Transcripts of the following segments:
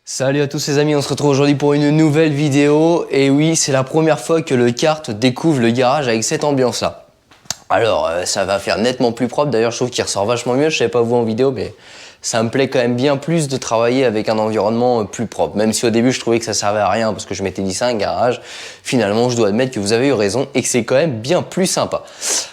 Salut à tous les amis, on se retrouve aujourd'hui pour une nouvelle vidéo. Et oui, c'est la première fois que le kart découvre le garage avec cette ambiance là. Alors ça va faire nettement plus propre, d'ailleurs je trouve qu'il ressort vachement mieux, je savais pas vous en vidéo mais ça me plaît quand même bien plus de travailler avec un environnement plus propre. Même si au début je trouvais que ça servait à rien parce que je m'étais dit c'est un garage, finalement je dois admettre que vous avez eu raison et que c'est quand même bien plus sympa.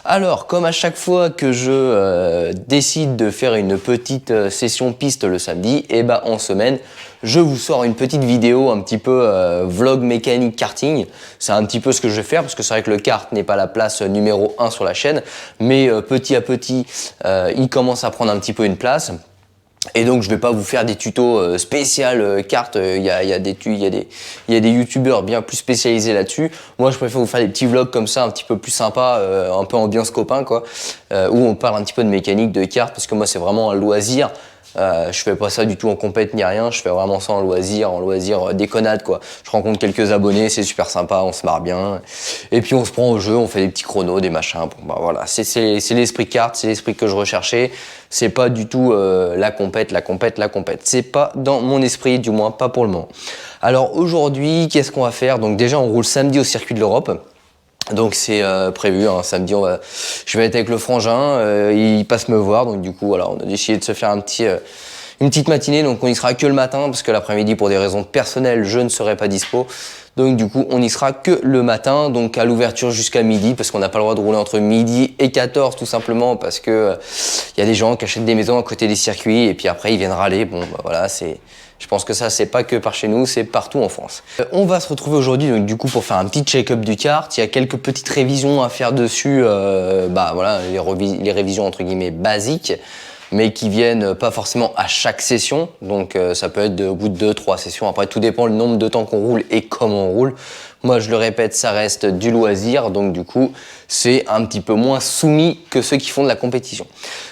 Alors comme à chaque fois que je décide de faire une petite session piste le samedi, et ben en semaine je vous sors une petite vidéo un petit peu vlog mécanique karting. C'est un petit peu ce que je vais faire parce que c'est vrai que le kart n'est pas la place numéro 1 sur la chaîne, mais petit à petit il commence à prendre un petit peu une place. Et donc je vais pas vous faire des tutos spécial kart, il y a des youtubeurs bien plus spécialisés là-dessus. Moi je préfère vous faire des petits vlogs comme ça un petit peu plus sympa, un peu ambiance copain quoi, où on parle un petit peu de mécanique de kart parce que moi c'est vraiment un loisir. Je fais pas ça du tout en compète ni rien, je fais vraiment ça en loisir déconnade quoi. Je rencontre quelques abonnés, c'est super sympa, on se marre bien. Et puis on se prend au jeu, on fait des petits chronos, des machins. Bon bah voilà, c'est l'esprit kart, c'est l'esprit que je recherchais. C'est pas du tout la compète. C'est pas dans mon esprit, du moins pas pour le moment. Alors aujourd'hui, qu'est-ce qu'on va faire? Donc déjà on roule samedi au circuit de l'Europe. Donc c'est prévu, hein, samedi je vais être avec le frangin, il passe me voir, donc du coup voilà, on a décidé de se faire une petite matinée, donc on y sera que le matin, parce que l'après-midi pour des raisons personnelles je ne serai pas dispo, donc du coup on y sera que le matin, donc à l'ouverture jusqu'à midi, parce qu'on n'a pas le droit de rouler entre midi et 14 tout simplement, parce que y a des gens qui achètent des maisons à côté des circuits, et puis après ils viennent râler, bon bah voilà, je pense que ça, c'est pas que par chez nous, c'est partout en France. On va se retrouver aujourd'hui, donc du coup, pour faire un petit check-up du kart. Il y a quelques petites révisions à faire dessus, bah voilà, les révisions entre guillemets basiques, mais qui viennent pas forcément à chaque session. Donc ça peut être au bout de 2-3 sessions. Après, tout dépend le nombre de temps qu'on roule et comment on roule. Moi, je le répète, ça reste du loisir, donc du coup, c'est un petit peu moins soumis que ceux qui font de la compétition.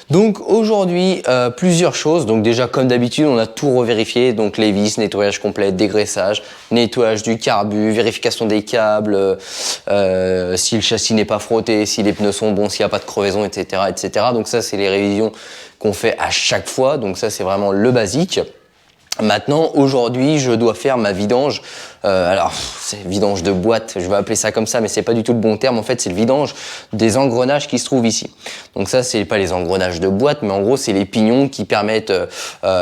Donc aujourd'hui, plusieurs choses. Donc déjà, comme d'habitude, on a tout revérifié. Donc les vis, nettoyage complet, dégraissage, nettoyage du carbu, vérification des câbles, si le châssis n'est pas frotté, si les pneus sont bons, s'il n'y a pas de crevaison, etc., etc. Donc ça, c'est les révisions qu'on fait à chaque fois. Donc ça, c'est vraiment le basique. Maintenant, aujourd'hui, je dois faire ma vidange. Alors, c'est vidange de boîte, je vais appeler ça comme ça, mais c'est pas du tout le bon terme. En fait, c'est le vidange des engrenages qui se trouvent ici. Donc ça, c'est pas les engrenages de boîte, mais en gros, c'est les pignons qui permettent.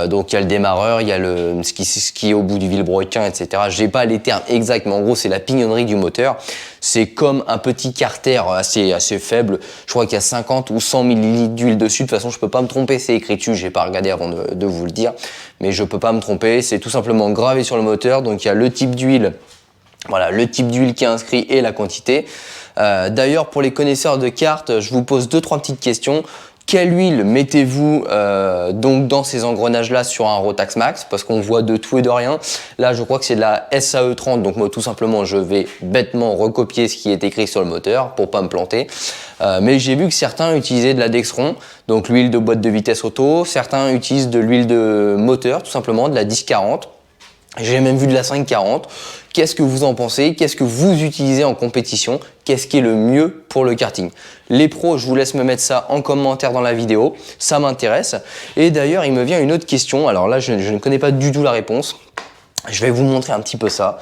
Donc il y a le démarreur, il y a ce qui est au bout du vilebrequin, etc. J'ai pas les termes exacts, mais en gros, c'est la pignonnerie du moteur. C'est comme un petit carter assez faible. Je crois qu'il y a 50 ou 100 ml d'huile dessus. De toute façon, je peux pas me tromper, c'est écrit dessus. J'ai pas regardé avant de vous le dire, mais je peux pas me tromper. C'est tout simplement gravé sur le moteur. Donc il y a le type d'huile, voilà, le type d'huile qui est inscrit et la quantité. D'ailleurs, pour les connaisseurs de cartes, je vous pose 2-3 petites questions. Quelle huile mettez-vous donc dans ces engrenages-là sur un Rotax Max? Parce qu'on voit de tout et de rien. Là, je crois que c'est de la SAE 30. Donc moi, tout simplement, je vais bêtement recopier ce qui est écrit sur le moteur pour pas me planter. Mais j'ai vu que certains utilisaient de la Dexron, donc l'huile de boîte de vitesse auto. Certains utilisent de l'huile de moteur, tout simplement, de la 1040. J'ai même vu de la 540. Qu'est-ce que vous en pensez? Qu'est-ce que vous utilisez en compétition? Qu'est-ce qui est le mieux pour le karting? Les pros, je vous laisse me mettre ça en commentaire dans la vidéo. Ça m'intéresse. Et d'ailleurs, il me vient une autre question. Alors là, je ne connais pas du tout la réponse. Je vais vous montrer un petit peu ça.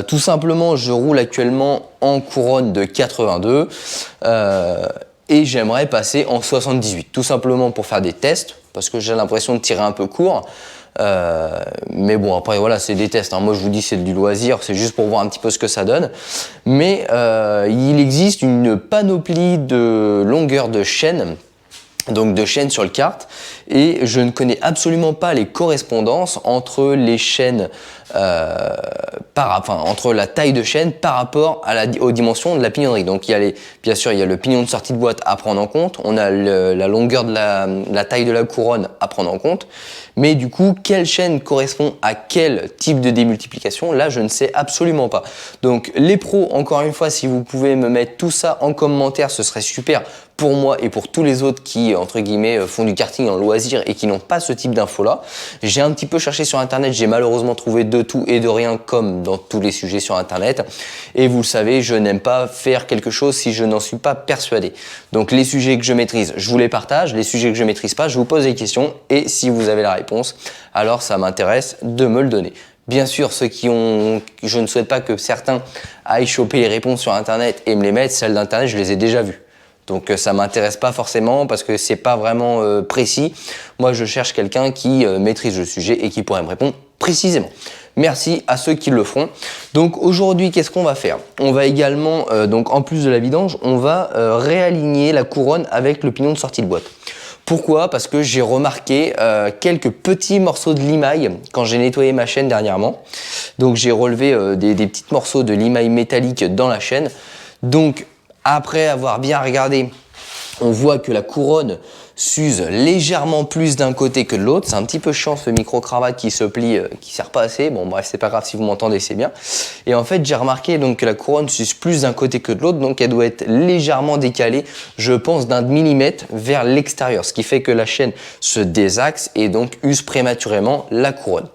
Tout simplement, je roule actuellement en couronne de 82 et j'aimerais passer en 78. Tout simplement pour faire des tests parce que j'ai l'impression de tirer un peu court. Mais bon, après voilà, c'est des tests, hein. Moi je vous dis c'est du loisir, c'est juste pour voir un petit peu ce que ça donne. Mais il existe une panoplie de longueurs de chaîne, donc de chaînes sur le kart, et je ne connais absolument pas les correspondances entre les chaînes, entre la taille de chaîne par rapport aux dimensions de la pignonnerie. Donc bien sûr il y a le pignon de sortie de boîte à prendre en compte, on a la longueur de la taille de la couronne à prendre en compte, mais du coup quelle chaîne correspond à quel type de démultiplication, là je ne sais absolument pas. Donc les pros, encore une fois, si vous pouvez me mettre tout ça en commentaire, ce serait super pour moi et pour tous les autres qui, entre guillemets, font du karting en loisir et qui n'ont pas ce type d'infos-là. J'ai un petit peu cherché sur Internet, j'ai malheureusement trouvé de tout et de rien comme dans tous les sujets sur Internet. Et vous le savez, je n'aime pas faire quelque chose si je n'en suis pas persuadé. Donc les sujets que je maîtrise, je vous les partage. Les sujets que je maîtrise pas, je vous pose des questions. Et si vous avez la réponse, alors ça m'intéresse de me le donner. Bien sûr, je ne souhaite pas que certains aillent choper les réponses sur Internet et me les mettent. Celles d'Internet, je les ai déjà vues. Donc ça m'intéresse pas forcément parce que c'est pas vraiment précis. Moi, je cherche quelqu'un qui maîtrise le sujet et qui pourrait me répondre précisément. Merci à ceux qui le feront. Donc aujourd'hui, qu'est-ce qu'on va faire? On va également, donc en plus de la vidange, on va réaligner la couronne avec le pignon de sortie de boîte. Pourquoi? Parce que j'ai remarqué quelques petits morceaux de limaille quand j'ai nettoyé ma chaîne dernièrement. Donc j'ai relevé des petits morceaux de limaille métallique dans la chaîne. Donc après avoir bien regardé, on voit que la couronne s'use légèrement plus d'un côté que de l'autre. C'est un petit peu chiant ce micro-cravate qui se plie, qui sert pas assez. Bon bref, c'est pas grave si vous m'entendez, c'est bien. Et en fait, j'ai remarqué donc que la couronne s'use plus d'un côté que de l'autre, donc elle doit être légèrement décalée, je pense d'1 millimètre vers l'extérieur, ce qui fait que la chaîne se désaxe et donc use prématurément la couronne.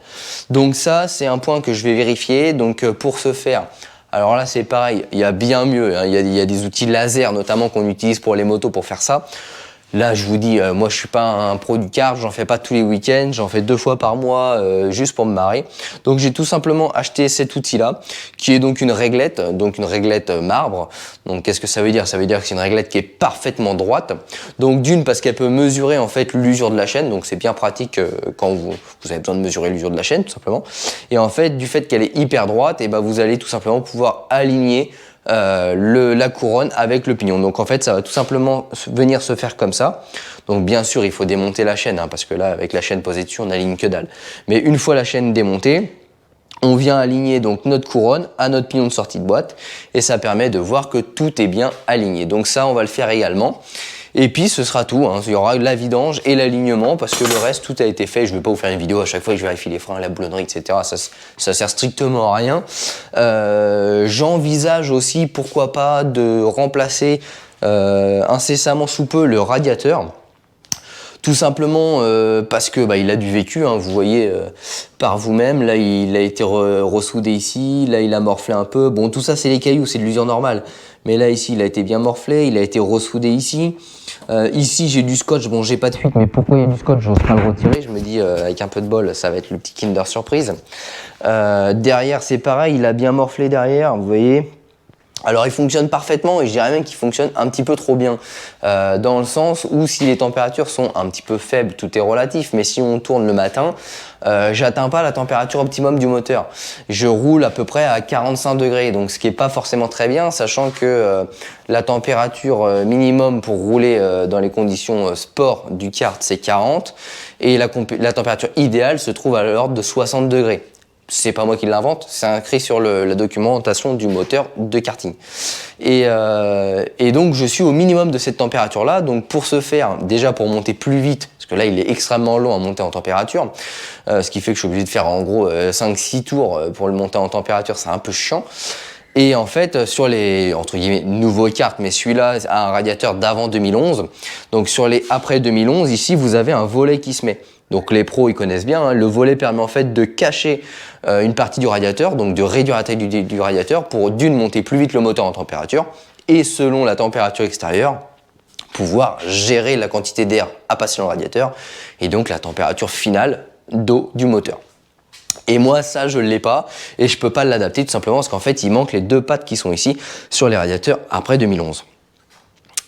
Donc ça, c'est un point que je vais vérifier. Donc pour ce faire, alors là c'est pareil, il y a bien mieux, hein. Il y a des outils laser notamment qu'on utilise pour les motos pour faire ça. Là je vous dis, moi je suis pas un pro du kart, j'en fais pas tous les week-ends, j'en fais 2 fois par mois juste pour me marrer. Donc j'ai tout simplement acheté cet outil là, qui est donc une réglette marbre. Donc qu'est-ce que ça veut dire? Ça veut dire que c'est une réglette qui est parfaitement droite. Donc d'une, parce qu'elle peut mesurer en fait l'usure de la chaîne, donc c'est bien pratique quand vous avez besoin de mesurer l'usure de la chaîne tout simplement. Et en fait, du fait qu'elle est hyper droite, et ben vous allez tout simplement pouvoir aligner la couronne avec le pignon. Donc en fait ça va tout simplement venir se faire comme ça. Donc bien sûr il faut démonter la chaîne, hein, parce que là avec la chaîne posée dessus on n'aligne que dalle. Mais une fois la chaîne démontée, on vient aligner donc notre couronne à notre pignon de sortie de boîte et ça permet de voir que tout est bien aligné. Donc ça on va le faire également. Et puis ce sera tout, hein. Il y aura la vidange et l'alignement parce que le reste tout a été fait. Je ne vais pas vous faire une vidéo à chaque fois que je vérifie les freins, la boulonnerie, etc. Ça sert strictement à rien. J'envisage aussi pourquoi pas de remplacer incessamment sous peu le radiateur. Tout simplement parce que il a du vécu, hein, vous voyez par vous-même. Là il a été ressoudé ici, là il a morflé un peu. Bon tout ça c'est les cailloux, c'est de l'usure normale. Mais là ici il a été bien morflé, il a été ressoudé ici. Ici j'ai du scotch, bon j'ai pas de fuite, mais pourquoi il y a du scotch, j'ose pas le retirer. Je me dis avec un peu de bol ça va être le petit Kinder Surprise. Derrière c'est pareil, il a bien morflé derrière, vous voyez. Alors il fonctionne parfaitement et je dirais même qu'il fonctionne un petit peu trop bien dans le sens où si les températures sont un petit peu faibles, tout est relatif, mais si on tourne le matin, j'atteins pas la température optimum du moteur. Je roule à peu près à 45 degrés, donc ce qui est pas forcément très bien, sachant que la température minimum pour rouler dans les conditions sport du kart c'est 40 et la température idéale se trouve à l'ordre de 60 degrés. C'est pas moi qui l'invente, c'est inscrit sur la documentation du moteur de karting. Et donc je suis au minimum de cette température-là. Donc pour ce faire, déjà pour monter plus vite, parce que là il est extrêmement long à monter en température, ce qui fait que je suis obligé de faire en gros 5-6 tours pour le monter en température, c'est un peu chiant. Et en fait, sur les, entre guillemets, nouveaux karts, mais celui-là a un radiateur d'avant 2011. Donc sur les après 2011, ici vous avez un volet qui se met. Donc les pros ils connaissent bien, hein. Le volet permet en fait de cacher une partie du radiateur, donc de réduire la taille du radiateur pour d'une monter plus vite le moteur en température et selon la température extérieure pouvoir gérer la quantité d'air à passer dans le radiateur et donc la température finale d'eau du moteur. Et moi ça je ne l'ai pas et je peux pas l'adapter tout simplement parce qu'en fait il manque les 2 pattes qui sont ici sur les radiateurs après 2011.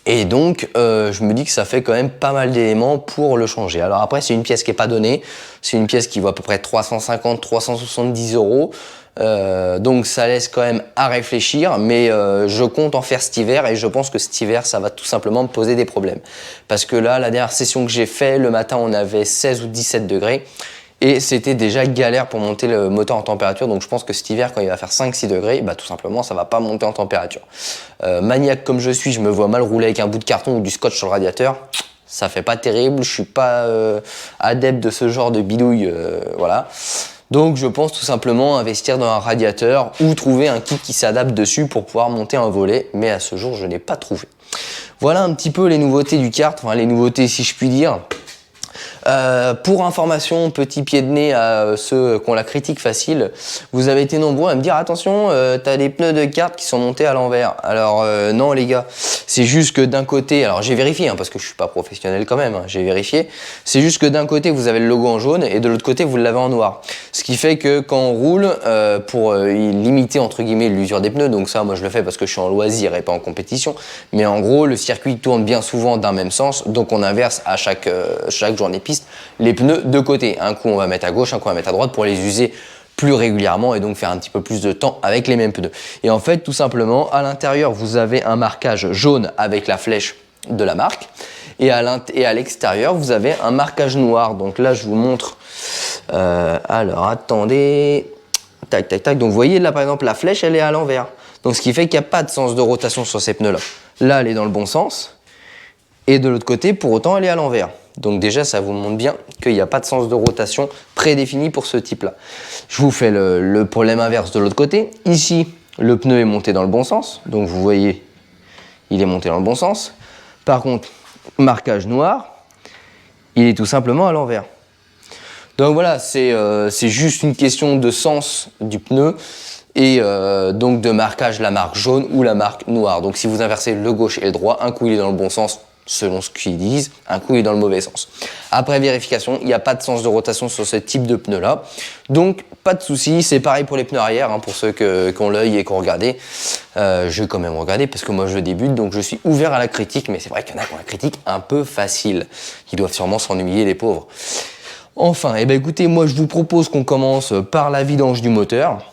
Et donc, je me dis que ça fait quand même pas mal d'éléments pour le changer. Alors après, c'est une pièce qui n'est pas donnée. C'est une pièce qui vaut à peu près 350-370 euros. Donc ça laisse quand même à réfléchir. Mais je compte en faire cet hiver. Et je pense que cet hiver, ça va tout simplement me poser des problèmes. Parce que là, la dernière session que j'ai fait, le matin, on avait 16 ou 17 degrés. Et c'était déjà galère pour monter le moteur en température. Donc je pense que cet hiver, quand il va faire 5-6 degrés, tout simplement, ça va pas monter en température. Maniaque comme je suis, je me vois mal rouler avec un bout de carton ou du scotch sur le radiateur. Ça fait pas terrible, je suis pas adepte de ce genre de bidouille, voilà. Donc je pense tout simplement investir dans un radiateur ou trouver un kit qui s'adapte dessus pour pouvoir monter un volet, mais à ce jour je n'ai pas trouvé. Voilà un petit peu les nouveautés du kart, enfin les nouveautés si je puis dire. Pour information, petit pied de nez à ceux qui ont la critique facile, vous avez été nombreux à me dire attention, t'as des pneus de kart qui sont montés à l'envers. Alors non les gars, c'est juste que d'un côté, alors j'ai vérifié hein, parce que je suis pas professionnel quand même, hein, j'ai vérifié, c'est juste que d'un côté vous avez le logo en jaune et de l'autre côté vous l'avez en noir. Ce qui fait que quand on roule, pour limiter entre guillemets l'usure des pneus, donc ça moi je le fais parce que je suis en loisir et pas en compétition, mais en gros le circuit tourne bien souvent d'un même sens, donc on inverse à chaque journée piste les pneus de côté. Un coup on va mettre à gauche, un coup on va mettre à droite pour les user plus régulièrement et donc faire un petit peu plus de temps avec les mêmes pneus. Et en fait tout simplement à l'intérieur vous avez un marquage jaune avec la flèche de la marque et à l'extérieur vous avez un marquage noir. Donc là je vous montre, alors attendez, tac tac tac, donc vous voyez là par exemple la flèche elle est à l'envers, donc ce qui fait qu'il n'y a pas de sens de rotation sur ces pneus là. Là elle est dans le bon sens et de l'autre côté pour autant elle est à l'envers. Donc déjà, ça vous montre bien qu'il n'y a pas de sens de rotation prédéfini pour ce type-là. Je vous fais le problème inverse de l'autre côté. Ici, le pneu est monté dans le bon sens. Donc vous voyez, il est monté dans le bon sens. Par contre, marquage noir, il est tout simplement à l'envers. Donc voilà, c'est juste une question de sens du pneu et donc de marquage, la marque jaune ou la marque noire. Donc si vous inversez le gauche et le droit, un coup il est dans le bon sens, selon ce qu'ils disent, un coup il est dans le mauvais sens. Après vérification, il n'y a pas de sens de rotation sur ce type de pneu là, donc pas de souci. C'est pareil pour les pneus arrière, hein, pour ceux qui ont l'œil et qui ont regardé. Je vais quand même regarder parce que moi je débute, donc je suis ouvert à la critique, mais c'est vrai qu'il y en a qui ont la critique un peu facile, qui doivent sûrement s'ennuyer les pauvres. Enfin, eh ben écoutez, moi je vous propose qu'on commence par la vidange du moteur.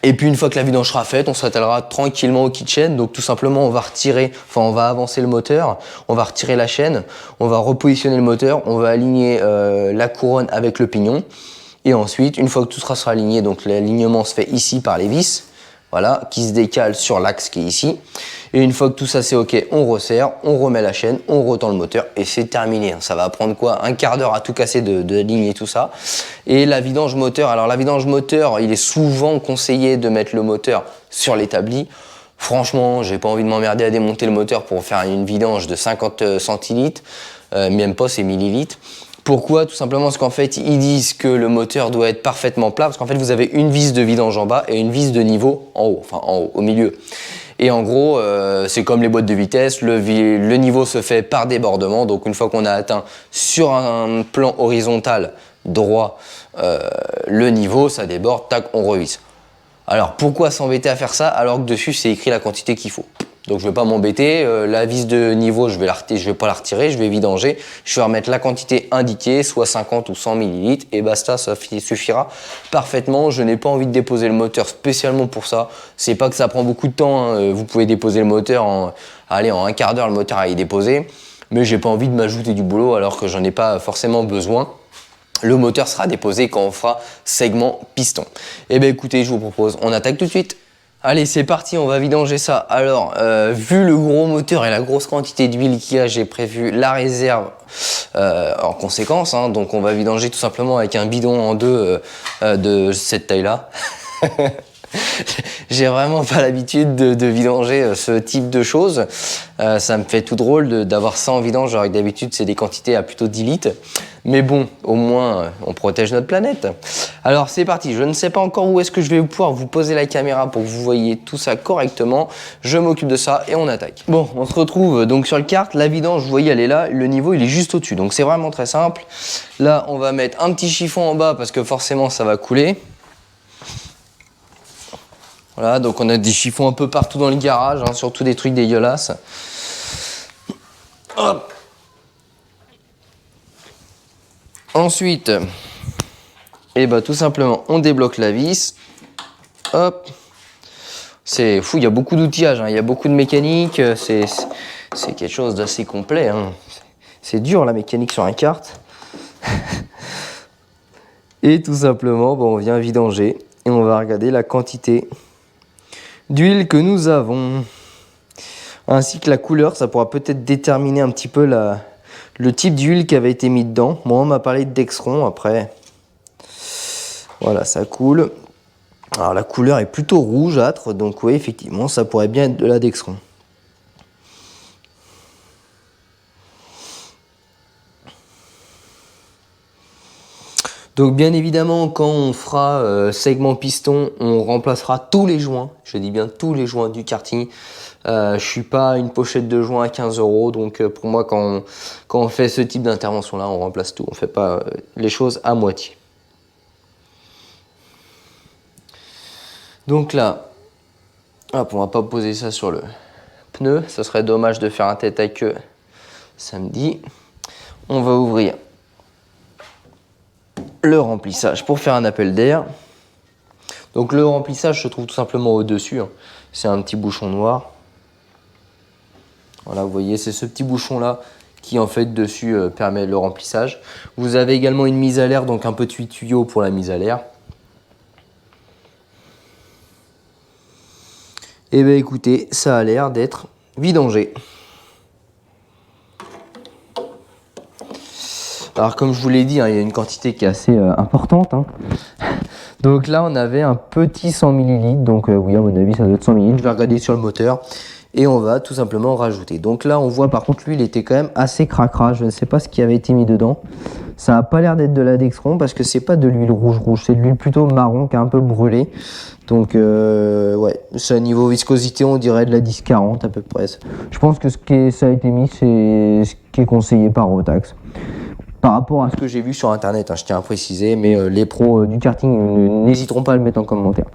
Et puis une fois que la vidange sera faite, on s'attellera tranquillement au kit-chain. Donc tout simplement, on va avancer le moteur, on va retirer la chaîne, on va repositionner le moteur, on va aligner la couronne avec le pignon. Et ensuite, une fois que tout sera aligné, donc l'alignement se fait ici par les vis, voilà, qui se décalent sur l'axe qui est ici. Et une fois que tout ça c'est ok, on resserre, on remet la chaîne, on retend le moteur et c'est terminé. Ça va prendre quoi, un quart d'heure à tout casser de aligner tout ça. Et la vidange moteur, alors la vidange moteur, il est souvent conseillé de mettre le moteur sur l'établi. Franchement, j'ai pas envie de m'emmerder à démonter le moteur pour faire une vidange de 50 centilitres, même pas c'est millilitres. Pourquoi? Tout simplement parce qu'en fait, ils disent que le moteur doit être parfaitement plat, parce qu'en fait, vous avez une vis de vidange en bas et une vis de niveau en haut, enfin en haut, au milieu. Et en gros, c'est comme les boîtes de vitesse, le niveau se fait par débordement, donc une fois qu'on a atteint sur un plan horizontal droit le niveau, ça déborde, tac, on revisse. Alors pourquoi s'embêter à faire ça alors que dessus c'est écrit la quantité qu'il faut? Donc je ne vais pas m'embêter, la vis de niveau je vais pas la retirer, je vais vidanger, je vais remettre la quantité indiquée, soit 50 ou 100 ml et basta, ça suffira parfaitement. Je n'ai pas envie de déposer le moteur spécialement pour ça, c'est pas que ça prend beaucoup de temps, hein. Vous pouvez déposer le moteur en un quart d'heure, le moteur à y déposer, mais j'ai pas envie de m'ajouter du boulot alors que j'en ai pas forcément besoin. Le moteur sera déposé quand on fera segment piston. Et bien écoutez, je vous propose, on attaque tout de suite. Allez, c'est parti, on va vidanger ça. Alors, vu le gros moteur et la grosse quantité d'huile qu'il y a, j'ai prévu la réserve en conséquence. Hein, donc on va vidanger tout simplement avec un bidon en deux de cette taille-là. J'ai vraiment pas l'habitude de vidanger ce type de choses. Ça me fait tout drôle d'avoir ça en vidange, alors que d'habitude c'est des quantités à plutôt 10 litres. Mais bon, au moins on protège notre planète. Alors c'est parti, je ne sais pas encore où est-ce que je vais pouvoir vous poser la caméra pour que vous voyez tout ça correctement. Je m'occupe de ça et on attaque. Bon, on se retrouve donc sur le kart. La vidange, vous voyez, elle est là. Le niveau, il est juste au-dessus. Donc c'est vraiment très simple. Là, on va mettre un petit chiffon en bas parce que forcément ça va couler. Voilà, donc on a des chiffons un peu partout dans le garage, hein, surtout des trucs dégueulasses. Hop. Ensuite, tout simplement, on débloque la vis. Hop. C'est fou, il y a beaucoup d'outillage, hein, il y a beaucoup de mécanique. C'est quelque chose d'assez complet. Hein. C'est dur la mécanique sur un kart. Et tout simplement, on vient vidanger et on va regarder la quantité d'huile que nous avons, ainsi que la couleur. Ça pourra peut-être déterminer un petit peu le type d'huile qui avait été mis dedans. Moi on m'a parlé de Dexron. Après Voilà, ça coule. Alors la couleur est plutôt rougeâtre, donc oui, effectivement, ça pourrait bien être de la Dexron. Donc bien évidemment, quand on fera segment piston, on remplacera tous les joints, je dis bien tous les joints du karting. Je suis pas une pochette de joints à 15 €, donc pour moi, quand on fait ce type d'intervention-là, on remplace tout, on fait pas les choses à moitié. Donc là, hop, on va pas poser ça sur le pneu, ça serait dommage de faire un tête à queue samedi. On va ouvrir le remplissage pour faire un appel d'air. Donc le remplissage se trouve tout simplement au-dessus, hein. C'est un petit bouchon noir. Voilà, vous voyez, c'est ce petit bouchon là qui en fait dessus permet le remplissage. Vous avez également une mise à l'air, donc un petit tuyau pour la mise à l'air. Et bien écoutez, ça a l'air d'être vidangé. Alors comme je vous l'ai dit, hein, il y a une quantité qui est assez importante, hein. Donc là on avait un petit 100 ml, donc oui à mon avis ça doit être 100 ml, je vais regarder sur le moteur. Et on va tout simplement rajouter. Donc là on voit par contre l'huile était quand même assez cracra, je ne sais pas ce qui avait été mis dedans. Ça n'a pas l'air d'être de la Dexron parce que c'est pas de l'huile rouge, c'est de l'huile plutôt marron qui est un peu brûlée. Donc ouais, ça niveau viscosité on dirait de la 10-40 à peu près. Je pense que ça a été mis c'est ce qui est conseillé par Rotax. Par rapport à ce que j'ai vu sur internet, hein, je tiens à préciser, mais les pros du karting n'hésiteront pas à le mettre en commentaire.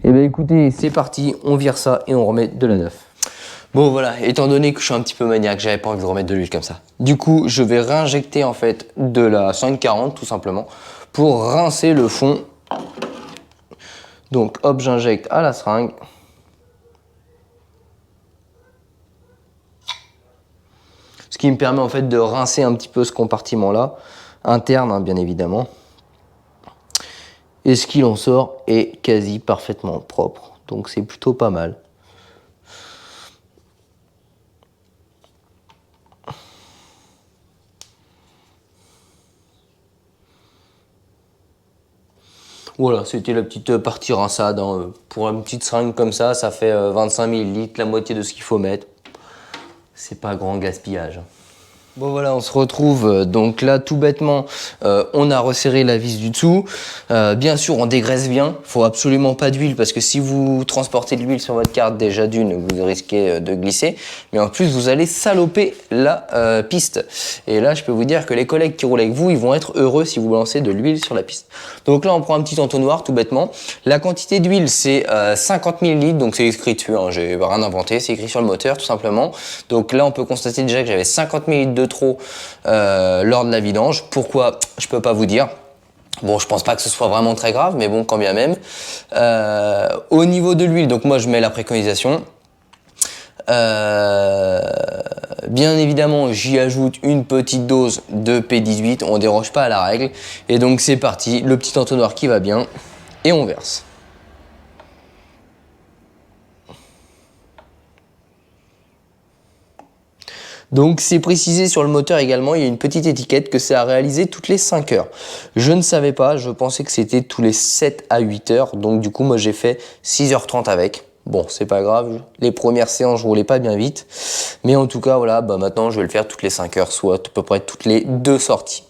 Et bien écoutez, c'est parti, on vire ça et on remet de la neuf. Bon voilà, étant donné que je suis un petit peu maniaque, j'avais pas envie de remettre de l'huile comme ça. Du coup, je vais réinjecter en fait de la 540 tout simplement pour rincer le fond. Donc hop, j'injecte à la seringue. Ce qui me permet en fait de rincer un petit peu ce compartiment là, interne hein, bien évidemment. Et ce qu'il en sort est quasi parfaitement propre, donc c'est plutôt pas mal. Voilà, c'était la petite partie rinçade, hein. Pour une petite seringue comme ça, ça fait 25 ml, la moitié de ce qu'il faut mettre. C'est pas grand gaspillage. Bon voilà, on se retrouve donc là tout bêtement, on a resserré la vis du dessous. Bien sûr, on dégraisse bien, faut absolument pas d'huile parce que si vous transportez de l'huile sur votre carte, déjà d'une, vous risquez de glisser, mais en plus vous allez saloper la piste. Et là, je peux vous dire que les collègues qui roulent avec vous, ils vont être heureux si vous balancez de l'huile sur la piste. Donc là, on prend un petit entonnoir tout bêtement. La quantité d'huile, c'est 50 ml, donc c'est écrit dessus, hein, j'ai rien inventé, c'est écrit sur le moteur tout simplement. Donc là, on peut constater déjà que j'avais 50 ml de trop lors de la vidange. Pourquoi? Je peux pas vous dire. Bon, je pense pas que ce soit vraiment très grave, mais bon, quand bien même. Au niveau de l'huile, donc moi je mets la préconisation. Bien évidemment, j'y ajoute une petite dose de P18, on déroge pas à la règle. Et donc c'est parti, le petit entonnoir qui va bien, et on verse. Donc c'est précisé sur le moteur également, il y a une petite étiquette que c'est à réaliser toutes les 5 heures. Je ne savais pas, je pensais que c'était tous les 7 à 8 heures, donc du coup moi j'ai fait 6h30 avec. Bon, c'est pas grave, les premières séances je roulais pas bien vite, mais en tout cas voilà, bah maintenant je vais le faire toutes les 5 heures, soit à peu près toutes les 2 sorties.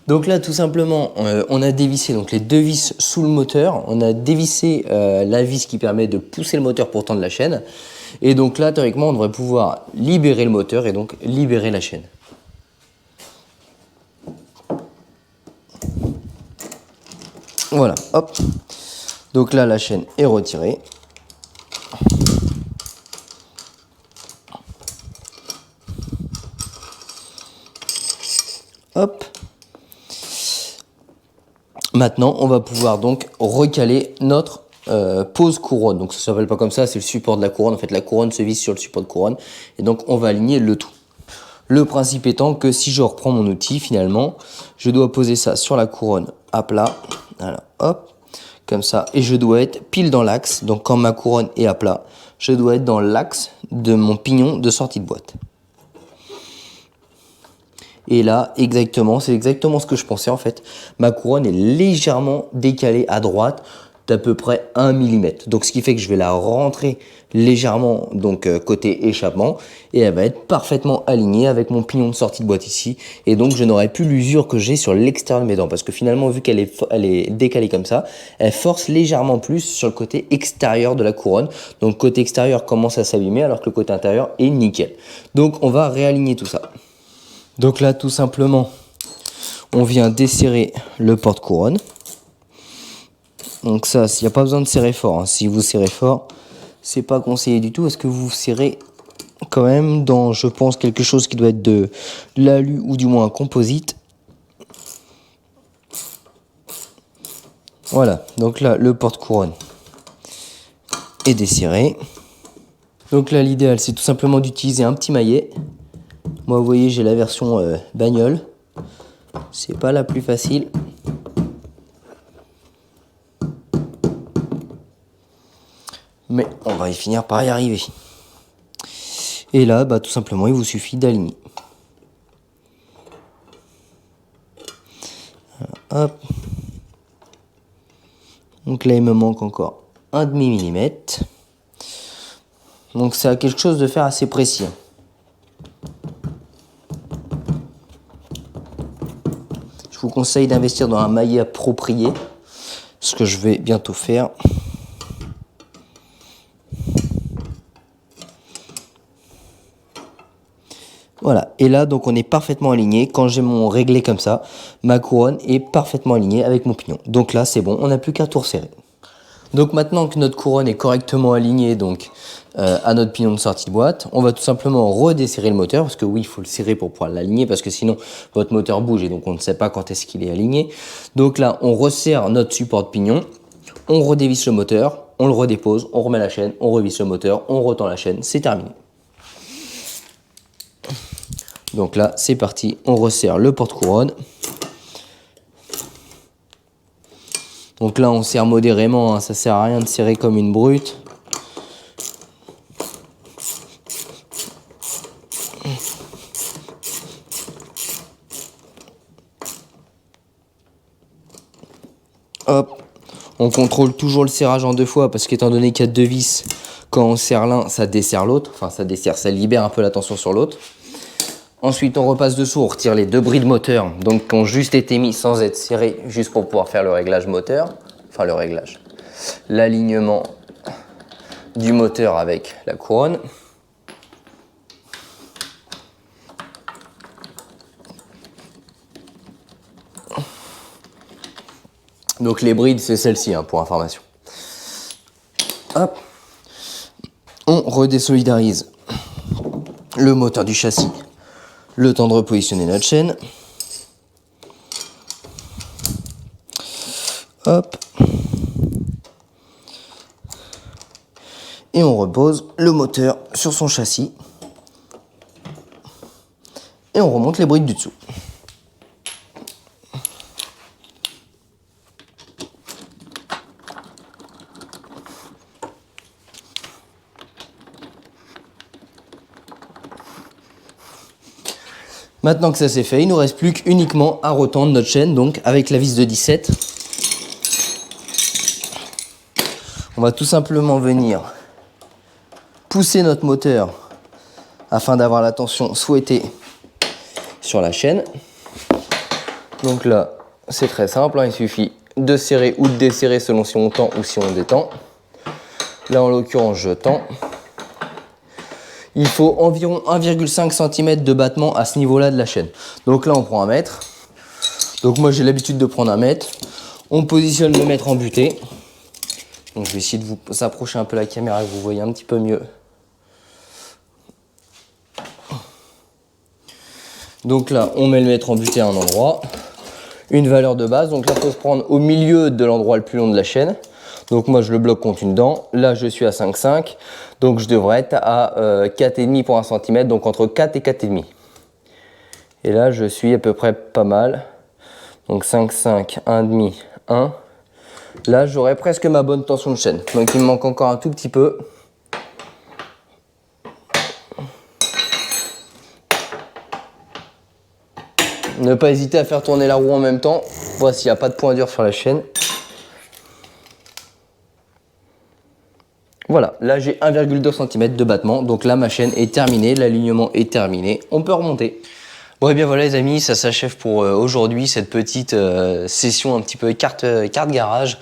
Donc là, tout simplement, on a dévissé donc les deux vis sous le moteur. On a dévissé la vis qui permet de pousser le moteur pour tendre la chaîne. Et donc là, théoriquement, on devrait pouvoir libérer le moteur et donc libérer la chaîne. Voilà, hop. Donc là, la chaîne est retirée. Hop. Maintenant, on va pouvoir donc recaler notre pose couronne. Donc ça s'appelle pas comme ça, c'est le support de la couronne. En fait, la couronne se visse sur le support de couronne. Et donc on va aligner le tout. Le principe étant que si je reprends mon outil, finalement, je dois poser ça sur la couronne à plat. Voilà, hop, comme ça. Et je dois être pile dans l'axe. Donc quand ma couronne est à plat, je dois être dans l'axe de mon pignon de sortie de boîte. Et là, exactement, c'est exactement ce que je pensais en fait. Ma couronne est légèrement décalée à droite d'à peu près 1 mm. Donc ce qui fait que je vais la rentrer légèrement donc côté échappement et elle va être parfaitement alignée avec mon pignon de sortie de boîte ici. Et donc je n'aurai plus l'usure que j'ai sur l'extérieur de mes dents parce que finalement vu qu'elle est décalée comme ça, elle force légèrement plus sur le côté extérieur de la couronne. Donc le côté extérieur commence à s'abîmer alors que le côté intérieur est nickel. Donc on va réaligner tout ça. Donc là, tout simplement, on vient desserrer le porte-couronne. Donc ça, il n'y a pas besoin de serrer fort. Hein. Si vous serrez fort, c'est pas conseillé du tout. Parce que vous serrez quand même dans, je pense, quelque chose qui doit être de l'alu ou du moins un composite. Voilà, donc là, le porte-couronne est desserré. Donc là, l'idéal, c'est tout simplement d'utiliser un petit maillet. Moi, vous voyez, j'ai la version bagnole. C'est pas la plus facile. Mais on va y finir par y arriver. Et là, bah, tout simplement, il vous suffit d'aligner. Hop. Donc là, il me manque encore 1/2 mm. Donc c'est quelque chose de faire assez précis. Je vous conseille d'investir dans un maillet approprié, ce que je vais bientôt faire. Voilà, et là donc on est parfaitement aligné. Quand j'ai mon réglé comme ça, ma couronne est parfaitement alignée avec mon pignon. Donc là c'est bon, on n'a plus qu'à tout resserrer. Donc maintenant que notre couronne est correctement alignée donc, à notre pignon de sortie de boîte, on va tout simplement redesserrer le moteur, parce que oui, il faut le serrer pour pouvoir l'aligner, parce que sinon votre moteur bouge et donc on ne sait pas quand est-ce qu'il est aligné. Donc là, on resserre notre support de pignon, on redévisse le moteur, on le redépose, on remet la chaîne, on revisse le moteur, on retend la chaîne, c'est terminé. Donc là, c'est parti, on resserre le porte-couronne. Donc là, on serre modérément, hein, ça sert à rien de serrer comme une brute. Hop, on contrôle toujours le serrage en 2 fois parce qu'étant donné qu'il y a 2 vis, quand on serre l'un, ça desserre l'autre. Enfin, ça desserre, ça libère un peu la tension sur l'autre. Ensuite, on repasse dessous, on retire les 2 bris de moteur, donc qui ont juste été mis sans être serrés, juste pour pouvoir faire le réglage moteur. Enfin, le réglage. L'alignement du moteur avec la couronne. Donc les brides, c'est celle-ci, hein, pour information. Hop. On redésolidarise le moteur du châssis. Le temps de repositionner notre chaîne. Hop. Et on repose le moteur sur son châssis. Et on remonte les brides du dessous. Maintenant que ça c'est fait, il ne nous reste plus qu'uniquement à retendre notre chaîne, donc avec la vis de 17. On va tout simplement venir pousser notre moteur afin d'avoir la tension souhaitée sur la chaîne. Donc là, c'est très simple, hein, il suffit de serrer ou de desserrer selon si on tend ou si on détend. Là, en l'occurrence, je tends. Il faut environ 1,5 cm de battement à ce niveau-là de la chaîne. Donc là, on prend 1 mètre. Donc moi, j'ai l'habitude de prendre 1 mètre. On positionne le mètre en butée. Donc je vais essayer de vous approcher un peu la caméra, que vous voyez un petit peu mieux. Donc là, on met le mètre en butée à un endroit. Une valeur de base. Donc là, il faut se prendre au milieu de l'endroit le plus long de la chaîne. Donc moi je le bloque contre une dent, là je suis à 5,5, donc je devrais être à 4,5 pour 1 cm, donc entre 4 et 4,5. Et là je suis à peu près pas mal, donc 5,5, 1,5, 1. Là j'aurai presque ma bonne tension de chaîne, donc il me manque encore un tout petit peu. Ne pas hésiter à faire tourner la roue en même temps, voir s'il n'y a pas de point dur sur la chaîne. Voilà, là j'ai 1,2 cm de battement, donc là ma chaîne est terminée, l'alignement est terminé, on peut remonter. Bon et bien voilà les amis, ça s'achève pour aujourd'hui, cette petite session un petit peu carte garage.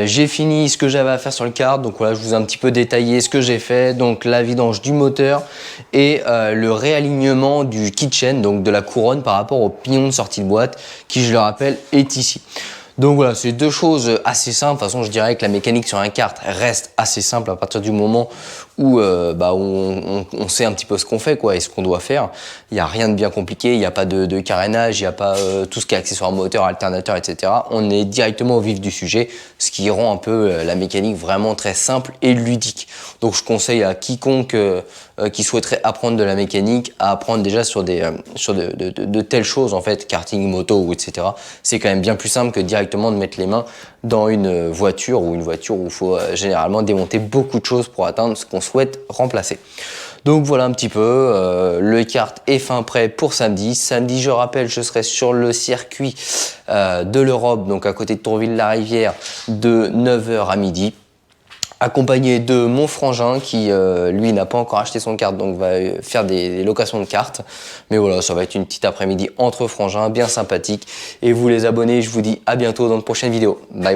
J'ai fini ce que j'avais à faire sur le kart, donc voilà, je vous ai un petit peu détaillé ce que j'ai fait, donc la vidange du moteur et le réalignement du kitchen, donc de la couronne par rapport au pignon de sortie de boîte, qui je le rappelle est ici. Donc voilà, c'est deux choses assez simples. De toute façon, je dirais que la mécanique sur un kart reste assez simple à partir du moment où, on sait un petit peu ce qu'on fait quoi, et ce qu'on doit faire. Il n'y a rien de bien compliqué, il n'y a pas de carénage, il n'y a pas tout ce qui est accessoire moteur, alternateur, etc. On est directement au vif du sujet, ce qui rend un peu la mécanique vraiment très simple et ludique. Donc je conseille à quiconque qui souhaiterait apprendre de la mécanique à apprendre déjà sur de telles choses en fait, karting, moto ou etc. C'est quand même bien plus simple que directement de mettre les mains dans une voiture où il faut généralement démonter beaucoup de choses pour atteindre ce qu'on souhaite remplacer. Donc voilà un petit peu, le kart est fin prêt pour samedi. Samedi, je rappelle, je serai sur le circuit de l'Europe, donc à côté de Tourville-la-Rivière, de 9h à midi. Accompagné de mon frangin qui, lui, n'a pas encore acheté son kart, donc va faire des locations de cartes. Mais voilà, ça va être une petite après-midi entre frangins, bien sympathique. Et vous les abonnés, je vous dis à bientôt dans de prochaines vidéos. Bye bye.